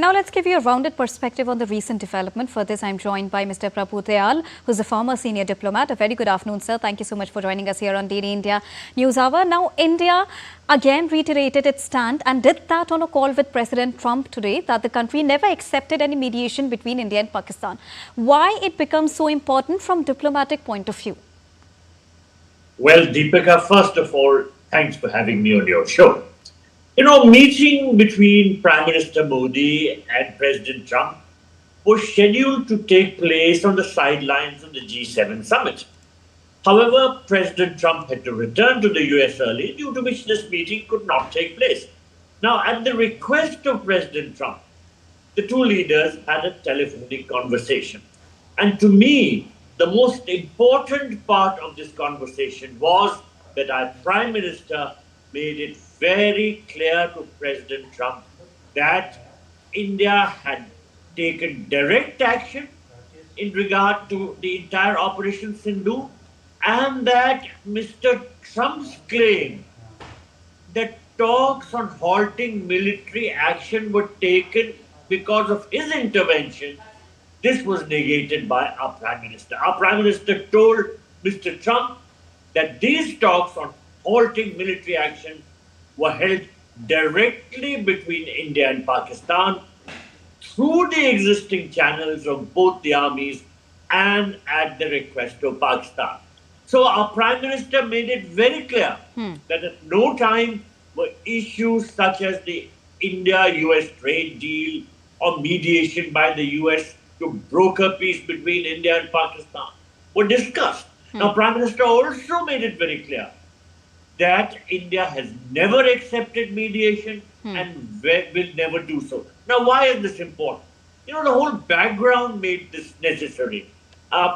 And now let's give you a rounded perspective on the recent development. For this, I'm joined by Mr. Prabhu Dayal, who's a former senior diplomat. A very good afternoon, sir. Thank you so much for joining us here on Daily India News Hour. Now, India again reiterated its stand and did that on a call with President Trump today that the country never accepted any mediation between India and Pakistan. Why it becomes so important from diplomatic point of view? Well, Deepika, first of all, thanks for having me on your show. You know, meeting between Prime Minister Modi and President Trump was scheduled to take place on the sidelines of the G7 summit. However, President Trump had to return to the US early, due to which this meeting could not take place. Now, at the request of President Trump, the two leaders had a telephonic conversation. And to me, the most important part of this conversation was that our Prime Minister made it very clear to President Trump that India had taken direct action in regard to the entire Operation Sindoor, and that Mr. Trump's claim that talks on halting military action were taken because of his intervention, this was negated by our Prime Minister. Our Prime Minister told Mr. Trump that these talks on halting military action were held directly between India and Pakistan through the existing channels of both the armies and at the request of Pakistan. So our Prime Minister made it very clear that at no time were issues such as the India-US trade deal or mediation by the US to broker peace between India and Pakistan were discussed. Now, Prime Minister also made it very clear that India has never accepted mediation and will never do so. Now, why is this important? You know, the whole background made this necessary.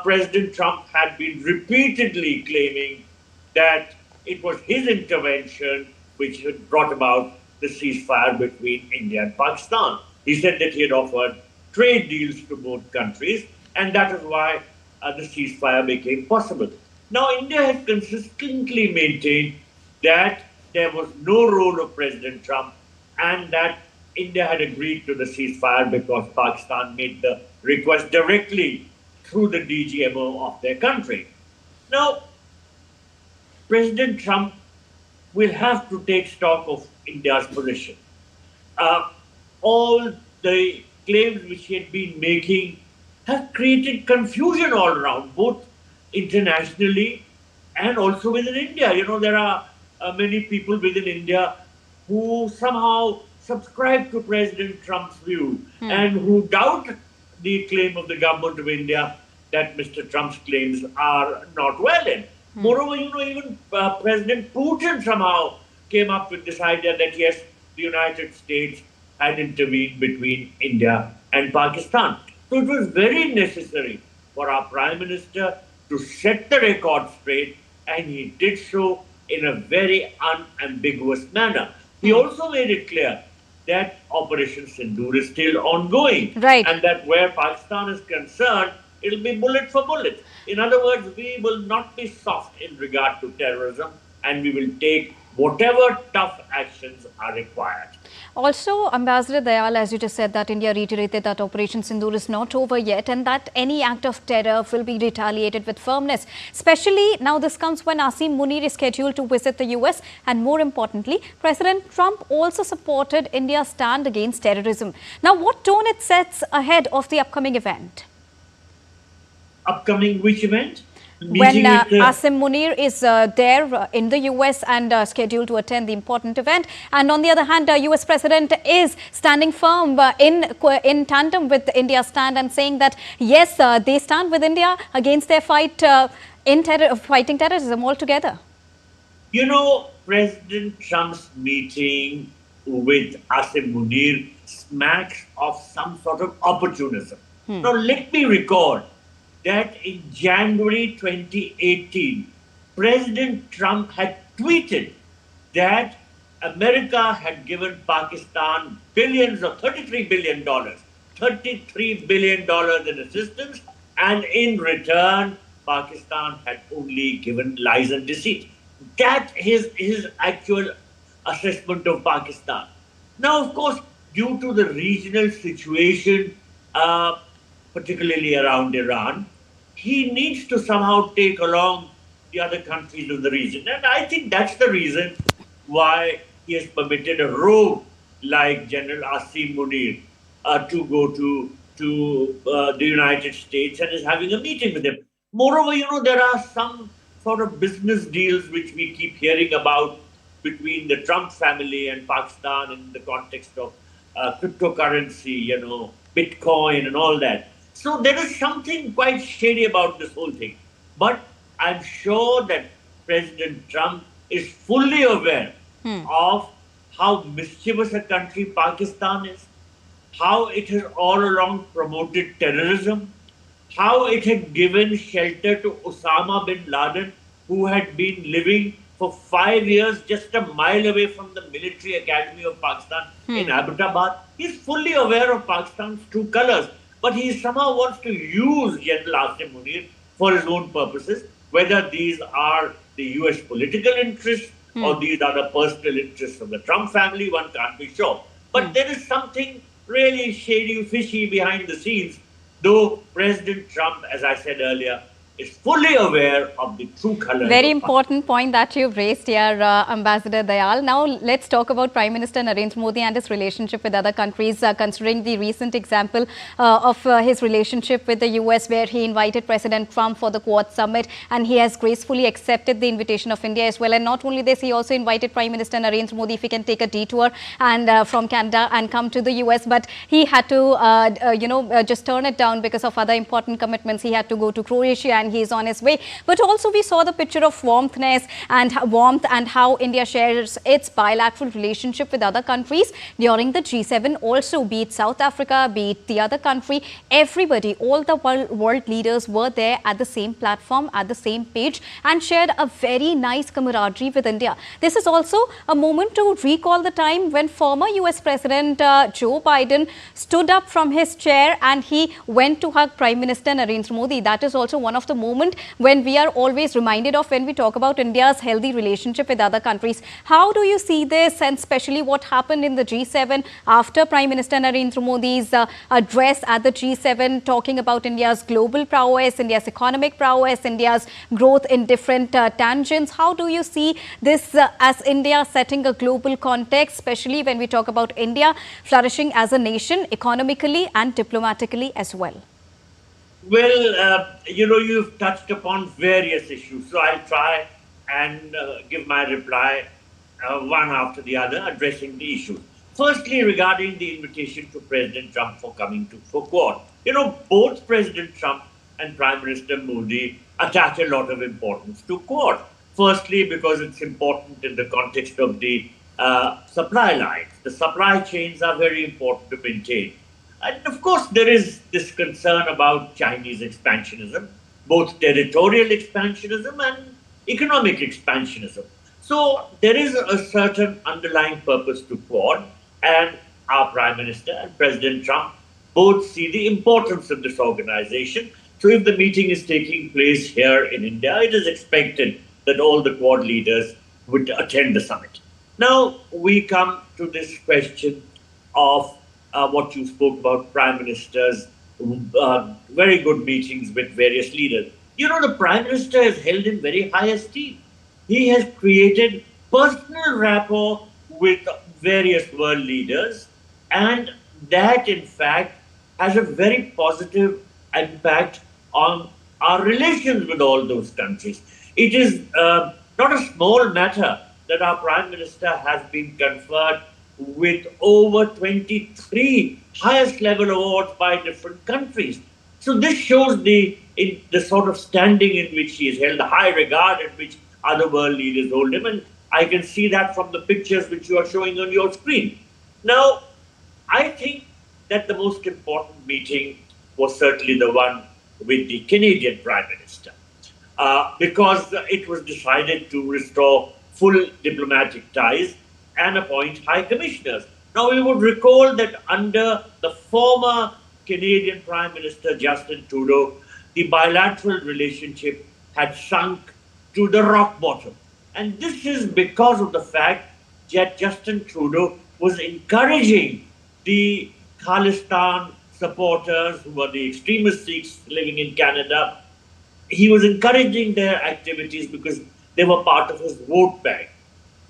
President Trump had been repeatedly claiming that it was his intervention which had brought about the ceasefire between India and Pakistan. He said that he had offered trade deals to both countries, and that is why the ceasefire became possible. Now, India has consistently maintained that there was no role of President Trump and that India had agreed to the ceasefire because Pakistan made the request directly through the DGMO of their country. Now, President Trump will have to take stock of India's position. All the claims which he had been making have created confusion all around, both internationally and also within India. You know, there are many people within India who somehow subscribe to President Trump's view and who doubt the claim of the government of India that Mr. Trump's claims are not valid. Moreover, you know, even President Putin somehow came up with this idea that yes, the United States had intervened between India and Pakistan. So it was very necessary for our Prime Minister to set the record straight, and he did so in a very unambiguous manner. He also made it clear that Operation Sindoor is still ongoing, and that where Pakistan is concerned, it'll be bullet for bullet. In other words, we will not be soft in regard to terrorism, and we will take whatever tough actions are required. Also, Ambassador Dayal, as you just said, that India reiterated that Operation Sindoor is not over yet and that any act of terror will be retaliated with firmness. Especially now this comes when Asim Munir is scheduled to visit the US, and more importantly, President Trump also supported India's stand against terrorism. Now, what tone it sets ahead of the upcoming event? Upcoming which event? When Asim Munir is there in the US and scheduled to attend the important event, and on the other hand, US President is standing firm in tandem with India's stand and saying that yes, they stand with India against their fight in fighting terrorism altogether. You know, President Trump's meeting with Asim Munir smacks of some sort of opportunism. Now, let me record that in January 2018, President Trump had tweeted that America had given Pakistan billions of $33 billion in assistance, and in return, Pakistan had only given lies and deceit. That is his actual assessment of Pakistan. Now, of course, due to the regional situation, particularly around Iran, he needs to somehow take along the other countries of the region. And I think that's the reason why he has permitted a rogue like General Asim Munir to go to the United States and is having a meeting with him. Moreover, there are some sort of business deals which we keep hearing about between the Trump family and Pakistan in the context of cryptocurrency, Bitcoin and all that. So there is something quite shady about this whole thing. But I'm sure that President Trump is fully aware of how mischievous a country Pakistan is, how it has all along promoted terrorism, how it had given shelter to Osama bin Laden, who had been living for 5 years just a mile away from the military academy of Pakistan in Abbottabad. He's fully aware of Pakistan's true colors, but he somehow wants to use General Asim Munir for his own purposes, whether these are the US political interests or these are the personal interests of the Trump family, one can't be sure. But there is something really shady, fishy behind the scenes, though President Trump, as I said earlier, is fully aware of the true colors. Very important point that you've raised here, Ambassador Dayal. Now, let's talk about Prime Minister Narendra Modi and his relationship with other countries, considering the recent example of his relationship with the US, where he invited President Trump for the Quad Summit, and he has gracefully accepted the invitation of India as well. And not only this, he also invited Prime Minister Narendra Modi if he can take a detour and from Canada and come to the US. But he had to, just turn it down because of other important commitments. He had to go to Croatia and he is on his way. But also we saw the picture of warmth and how India shares its bilateral relationship with other countries during the G7 also, be it South Africa, be it the other country. Everybody, all the world leaders were there at the same platform, at the same page, and shared a very nice camaraderie with India. This is also a moment to recall the time when former US President Joe Biden stood up from his chair and he went to hug Prime Minister Narendra Modi. That is also one of the moment when we are always reminded of when we talk about India's healthy relationship with other countries. How do you see this, and especially what happened in the G7 after Prime Minister Narendra Modi's address at the G7, talking about India's global prowess, India's economic prowess, India's growth in different tangents? How do you see this as India setting a global context, especially when we talk about India flourishing as a nation economically and diplomatically as well? Well, you've touched upon various issues, so I'll try and give my reply one after the other, addressing the issues. Firstly, regarding the invitation to President Trump for coming to Quad. Both President Trump and Prime Minister Modi attach a lot of importance to Quad. Firstly, because it's important in the context of the supply lines. The supply chains are very important to maintain. And of course, there is this concern about Chinese expansionism, both territorial expansionism and economic expansionism. So there is a certain underlying purpose to Quad, and our Prime Minister and President Trump both see the importance of this organization. So if the meeting is taking place here in India, it is expected that all the Quad leaders would attend the summit. Now we come to this question of what you spoke about, Prime Minister's very good meetings with various leaders. The Prime Minister is held in very high esteem. He has created personal rapport with various world leaders, and that, in fact, has a very positive impact on our relations with all those countries. It is not a small matter that our Prime Minister has been conferred with over 23 highest level awards by different countries. So this shows the sort of standing in which he is held, the high regard in which other world leaders hold him. And I can see that from the pictures which you are showing on your screen. Now, I think that the most important meeting was certainly the one with the Canadian Prime Minister, because it was decided to restore full diplomatic ties and appoint high commissioners. Now, we would recall that under the former Canadian Prime Minister Justin Trudeau, the bilateral relationship had sunk to the rock bottom. And this is because of the fact that Justin Trudeau was encouraging the Khalistan supporters, who were the extremist Sikhs living in Canada. He was encouraging their activities because they were part of his vote bank.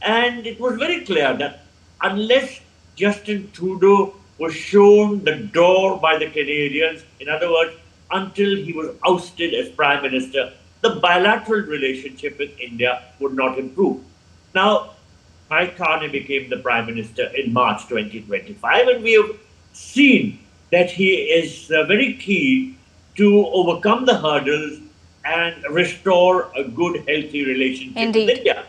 And it was very clear that unless Justin Trudeau was shown the door by the Canadians, in other words, until he was ousted as Prime Minister, the bilateral relationship with India would not improve. Now, Mike Carney became the Prime Minister in March 2025, and we have seen that he is very keen to overcome the hurdles and restore a good, healthy relationship with India.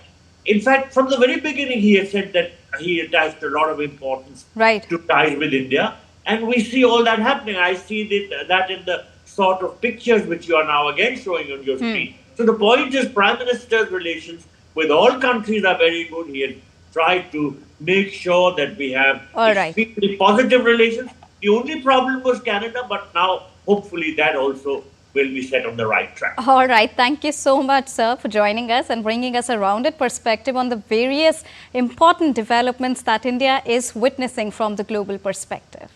In fact, from the very beginning, he has said that he attached a lot of importance to ties with India. And we see all that happening. I see that in the sort of pictures which you are now again showing on your screen. So the point is, Prime Minister's relations with all countries are very good. He has tried to make sure that we have extremely positive relations. The only problem was Canada, but now hopefully that also will be set on the right track. All right. Thank you so much, sir, for joining us and bringing us a rounded perspective on the various important developments that India is witnessing from the global perspective.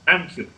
Thank you.